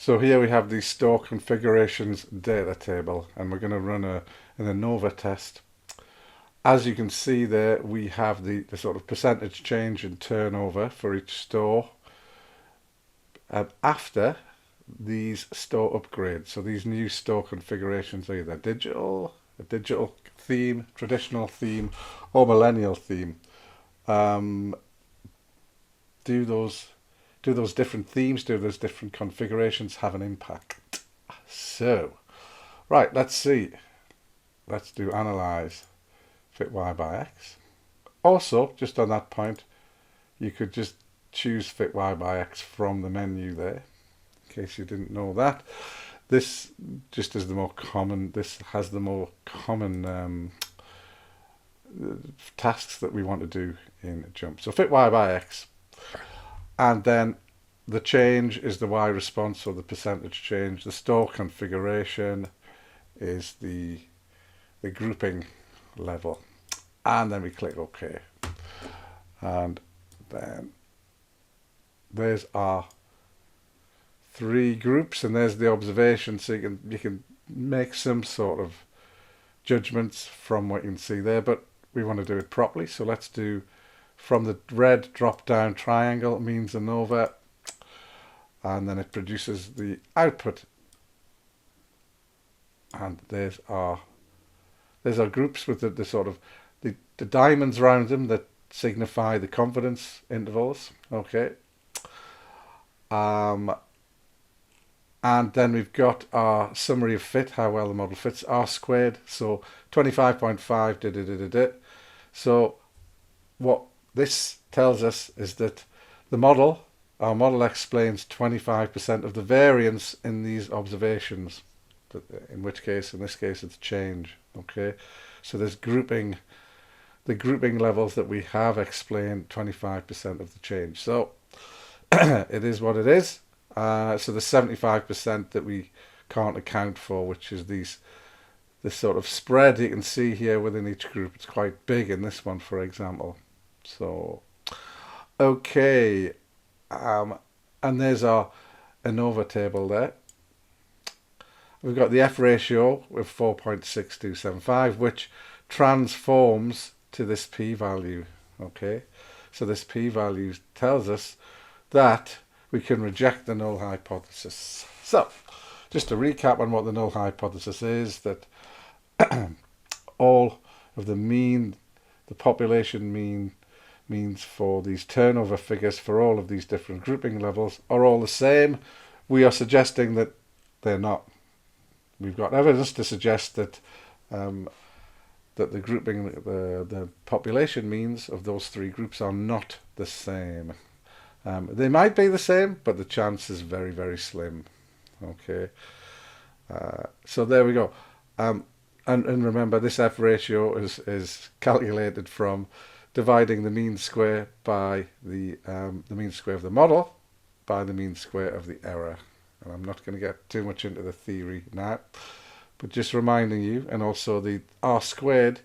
So here we have the store configurations data table, and we're going to run an ANOVA test. As you can see there, we have the sort of percentage change in turnover for each store after these store upgrades. So these new store configurations are either a digital theme, traditional theme, or millennial theme. Do those different themes, do those different configurations have an impact? So, right, let's see. Let's do analyze fit y by x. Also, just on that point, you could just choose fit y by x from the menu there, in case you didn't know that. This just is the more common, this has the more common tasks that we want to do in JMP. So fit y by x, and then the change is the y response, or the percentage change. The store configuration is the grouping level, and then we click OK, and then there's our three groups, and there's the observation, so you can make some sort of judgments from what you can see there, but we want to do it properly. So let's do from the red drop down triangle, means ANOVA, and then it produces the output, and there's our groups with the sort of the diamonds around them that signify the confidence intervals. Okay. And then we've got our summary of fit, how well the model fits, R squared. So 25.5 . So what this tells us is that our model explains 25% of the variance in these observations. In this case, it's change. Okay, so there's the grouping levels that we have explain 25% of the change. So it is what it is. So the 75% that we can't account for, which is this sort of spread you can see here within each group. It's quite big in this one, for example. So, okay, and there's our ANOVA table there. We've got the F ratio with 4.6275, which transforms to this p-value. Okay, so this p-value tells us that we can reject the null hypothesis. So, just to recap on what the null hypothesis is, that all of the population means for these turnover figures for all of these different grouping levels are all the same. We are suggesting that they're not. We've got evidence to suggest that that the grouping, the population means of those three groups are not the same. They might be the same, but the chance is very, very slim. Okay, so there we go. And remember, this F ratio is calculated from dividing the mean square by the mean square of the model by the mean square of the error. And I'm not going to get too much into the theory now, but just reminding you, and also the R squared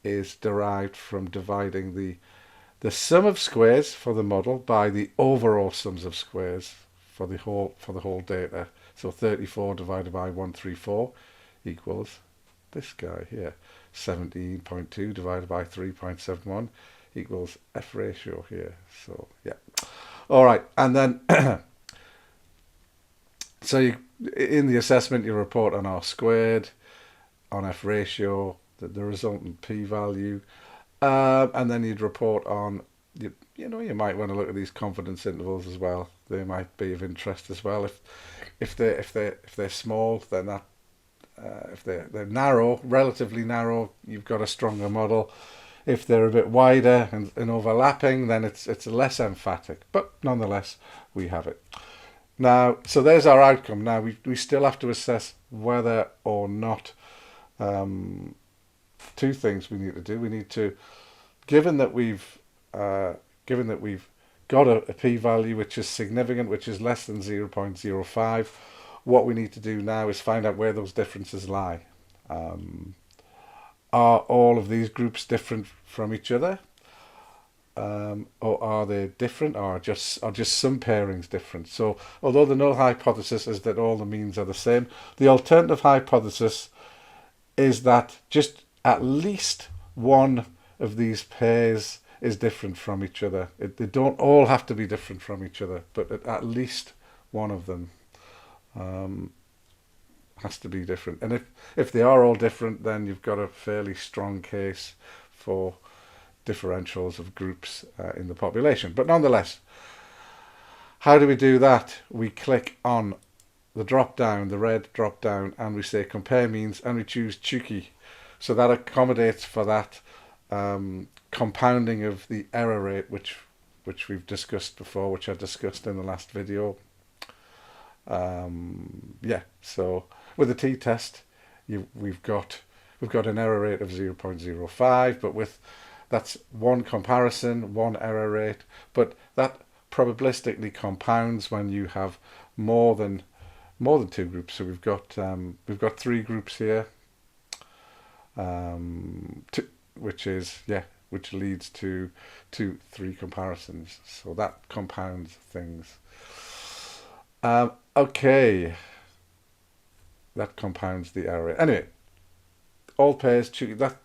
is derived from dividing the sum of squares for the model by the overall sums of squares for the whole data. So 34 divided by 134 equals this guy here. 17.2 divided by 3.71 equals F ratio here. So yeah. All right, and then so in the assessment you report on R squared, on F ratio, the resultant p-value, and then you'd report on you might want to look at these confidence intervals as well. They might be of interest as well. If they're small, then that if they're narrow, relatively narrow, you've got a stronger model. If they're a bit wider and overlapping, then it's less emphatic. But nonetheless, we have it. Now, so there's our outcome. Now we still have to assess whether or not two things we need to do. We need to, given that we've got a p-value which is significant, which is less than 0.05, what we need to do now is find out where those differences lie. Are all of these groups different from each other? or are they different, or are just some pairings different? So although the null hypothesis is that all the means are the same, the alternative hypothesis is that just at least one of these pairs is different from each other. They don't all have to be different from each other, but at least one of them has to be different. And if they are all different, then you've got a fairly strong case for differentials of groups in the population. But nonetheless, how do we do that? We click on the drop down, the red drop down, and we say compare means, and we choose Tukey. So that accommodates for that compounding of the error rate, which we've discussed before, which I discussed in the last video. Yeah, so with the t-test, we've got an error rate of 0.05, but that's one comparison, one error rate, but that probabilistically compounds when you have more than two groups. So we've got 3 groups here, which leads to 3 comparisons. So that compounds things. Okay, that compounds the error rate. Anyway, all pairs, that.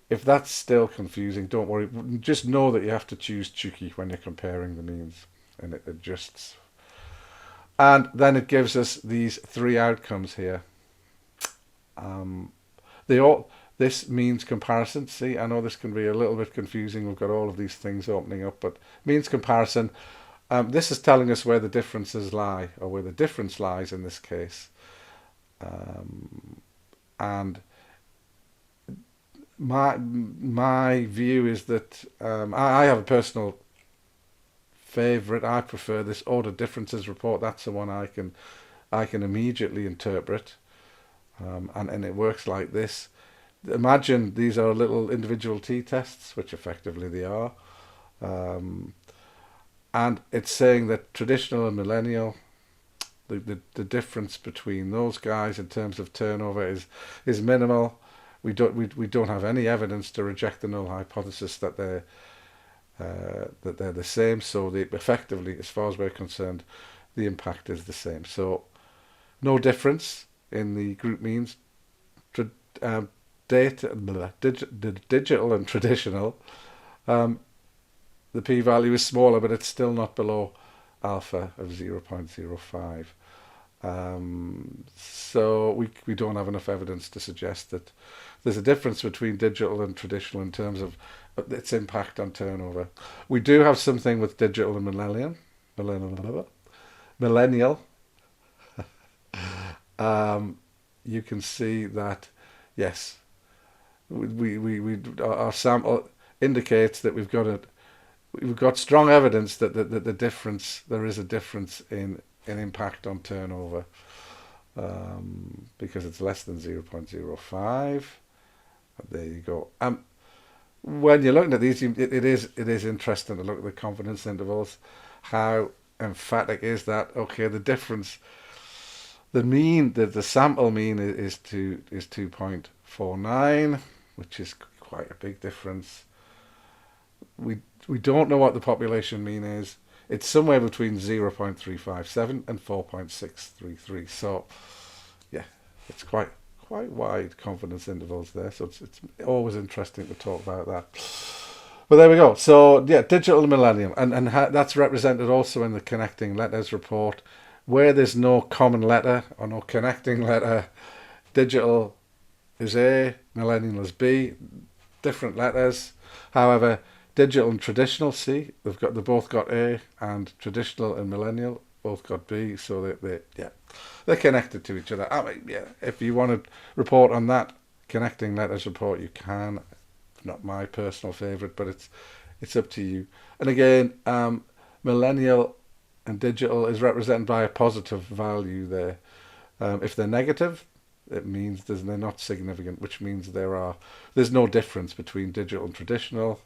If that's still confusing, don't worry. Just know that you have to choose Tukey when you're comparing the means, and it adjusts. And then it gives us these 3 outcomes here. This means comparison. See, I know this can be a little bit confusing. We've got all of these things opening up, but means comparison. This is telling us where the differences lie, or where the difference lies in this case. And my view is that I have a personal favourite. I prefer this order differences report. That's the one I can immediately interpret, and it works like this. Imagine these are little individual t-tests, which effectively they are, and it's saying that traditional and millennial, the difference between those guys in terms of turnover is minimal. We don't have any evidence to reject the null hypothesis that they're the same. So effectively, as far as we're concerned, the impact is the same. So no difference in the group means. Digital and traditional, the p-value is smaller, but it's still not below alpha of 0.05. So we don't have enough evidence to suggest that there's a difference between digital and traditional in terms of its impact on turnover. We do have something with digital and millennial. You can see that, yes, our sample indicates that we've got strong evidence that there is a difference in impact on turnover, because it's less than 0.05. There you go. When you're looking at these, it is interesting to look at the confidence intervals. How emphatic is that? Okay, the difference, the mean, the sample mean is 2.49, which is quite a big difference. We don't know what the population mean is. It's somewhere between 0.357 and 4.633. So, yeah, it's quite wide confidence intervals there. So it's always interesting to talk about that. But there we go. So yeah, digital millennium, and that's represented also in the connecting letters report, where there's no common letter or no connecting letter. Digital is A, millennial is B, different letters. However, digital and traditional, see, they both got A, and traditional and millennial both got B, so they're connected to each other. I mean, yeah, if you want to report on that connecting letters report, you can. It's not my personal favourite, but it's up to you. And again, millennial and digital is represented by a positive value there. If they're negative, it means they're not significant, which means there's no difference between digital and traditional.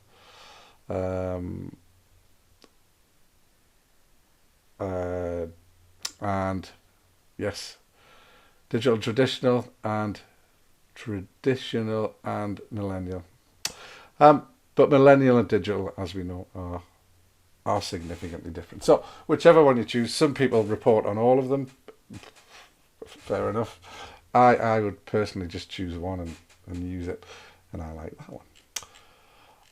And yes, digital, traditional and millennial. But millennial and digital, as we know, are significantly different. So whichever one you choose, some people report on all of them. Fair enough. I would personally just choose one and use it, and I like that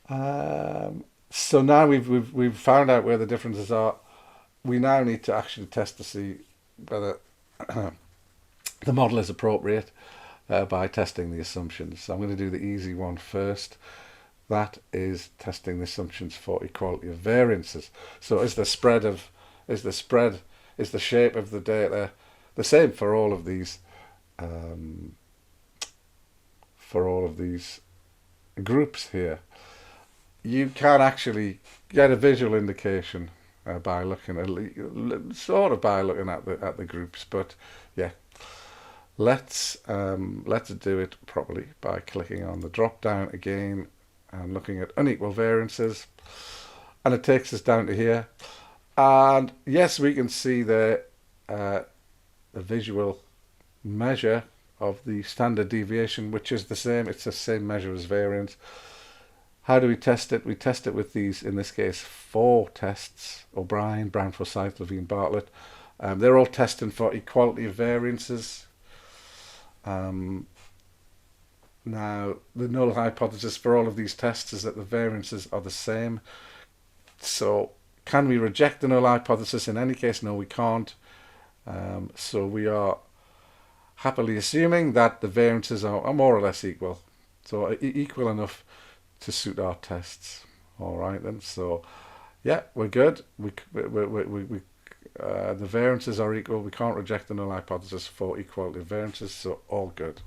one. So now we've found out where the differences are. We now need to actually test to see whether the model is appropriate by testing the assumptions. So I'm going to do the easy one first. That is testing the assumptions for equality of variances. So is the shape of the data the same for all of these groups here? You can actually get a visual indication by looking at the groups, but yeah, let's do it properly by clicking on the drop down again and looking at unequal variances, and it takes us down to here, and yes, we can see the visual measure of the standard deviation, which is the same. It's the same measure as variance. How do we test it? We test it with these, in this case, 4 tests: O'Brien, Brown, Forsyth, Levine, Bartlett. They're all testing for equality of variances. Now, the null hypothesis for all of these tests is that the variances are the same. So, can we reject the null hypothesis in any case? No, we can't. So we are happily assuming that the variances are more or less equal. So equal enough to suit our tests. All right then. So yeah, we're good. The variances are equal. We can't reject the null hypothesis for equality of variances. So all good.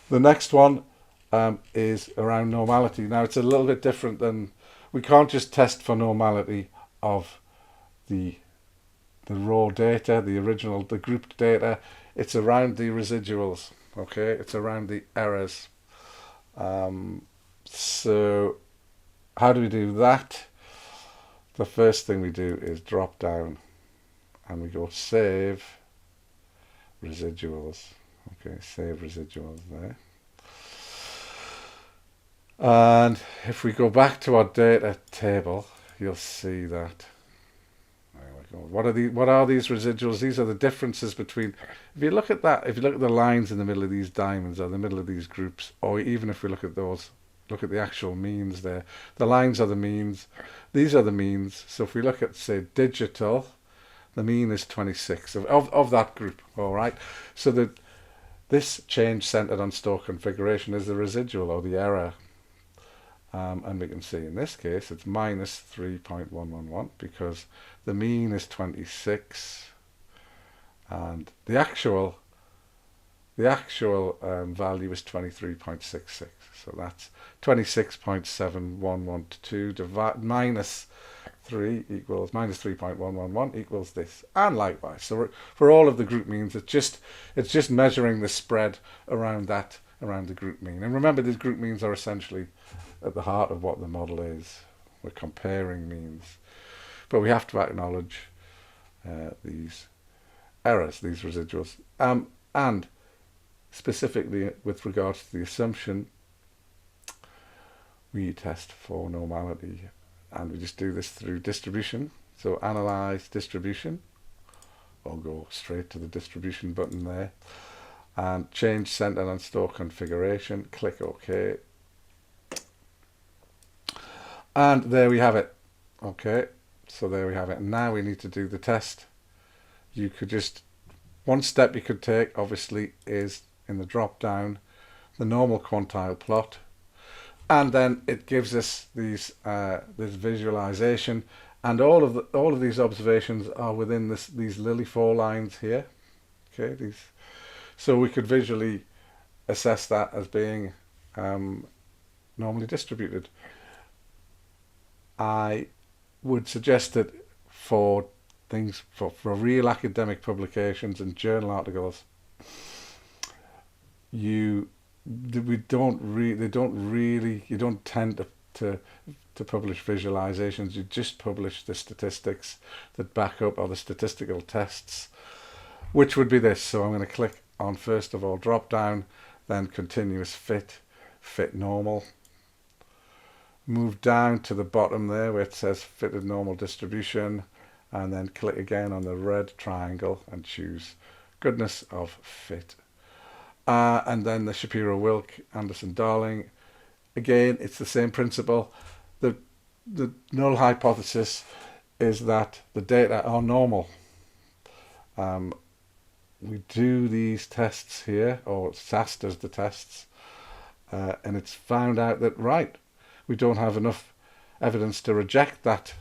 The next one is around normality. Now it's a little bit different than, we can't just test for normality of the raw data, the grouped data. It's around the residuals. Okay, it's around the errors. So how do we do that? The first thing we do is drop down and we go save residuals. Okay, save residuals there. And if we go back to our data table, you'll see that. What are these residuals? These are the differences between, if you look at the lines in the middle of these diamonds or the middle of these groups, or even if we look at the actual means there, the lines are the means, these are the means. So if we look at, say, digital, the mean is 26 of that group. All right, so this change centered on store configuration is the residual or the error. And we can see in this case it's minus 3.111 because the mean is 26 and the actual value is 23.66. So that's 26.7112 minus 3 equals minus 3.111 equals this, and likewise. So for all of the group means, it's just measuring the spread around the group mean. And remember, these group means are essentially at the heart of what the model is. We're comparing means, but we have to acknowledge these errors, these residuals, and specifically with regards to the assumption, we test for normality, and we just do this through distribution. So analyze distribution, or go straight to the distribution button there, and change center and store configuration, click OK, and there we have it. Okay, so there we have it. And now we need to do the test. You could just, one step you could take obviously is in the drop down the normal quantile plot, and then it gives us these this visualization, and all of these observations are within these lily 4 lines here. Okay, so we could visually assess that as being normally distributed. I would suggest that for things for real academic publications and journal articles, you don't tend to publish visualizations. You just publish the statistics that back up, or the statistical tests, which would be this. So I'm going to click on, first of all, drop down, then continuous fit normal, move down to the bottom there where it says fitted normal distribution, and then click again on the red triangle and choose goodness of fit. And then the Shapiro-Wilk, Anderson-Darling. Again, it's the same principle. The null hypothesis is that the data are normal. We do these tests here, or SAS does the tests, and it's found out that, right, we don't have enough evidence to reject that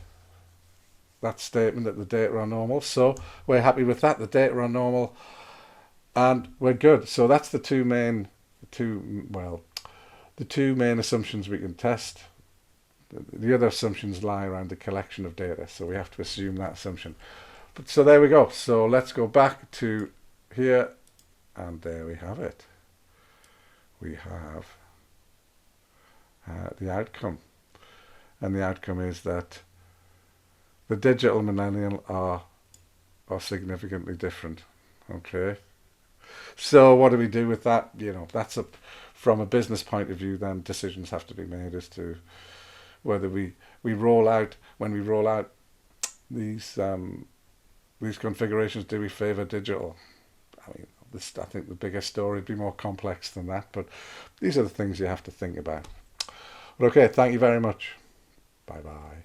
statement that the data are normal. So we're happy with that. The data are normal, and we're good. So that's the two main assumptions we can test. The other assumptions lie around the collection of data, so we have to assume that assumption. But so there we go. So let's go back to here, and there we have it. We have the outcome, and the outcome is that the digital millennial are significantly different. Okay. So what do we do with that? That's from a business point of view. Then decisions have to be made as to whether we roll out these configurations. Do we favour digital? I mean, I think the bigger story would be more complex than that, but these are the things you have to think about. But okay, thank you very much. Bye bye.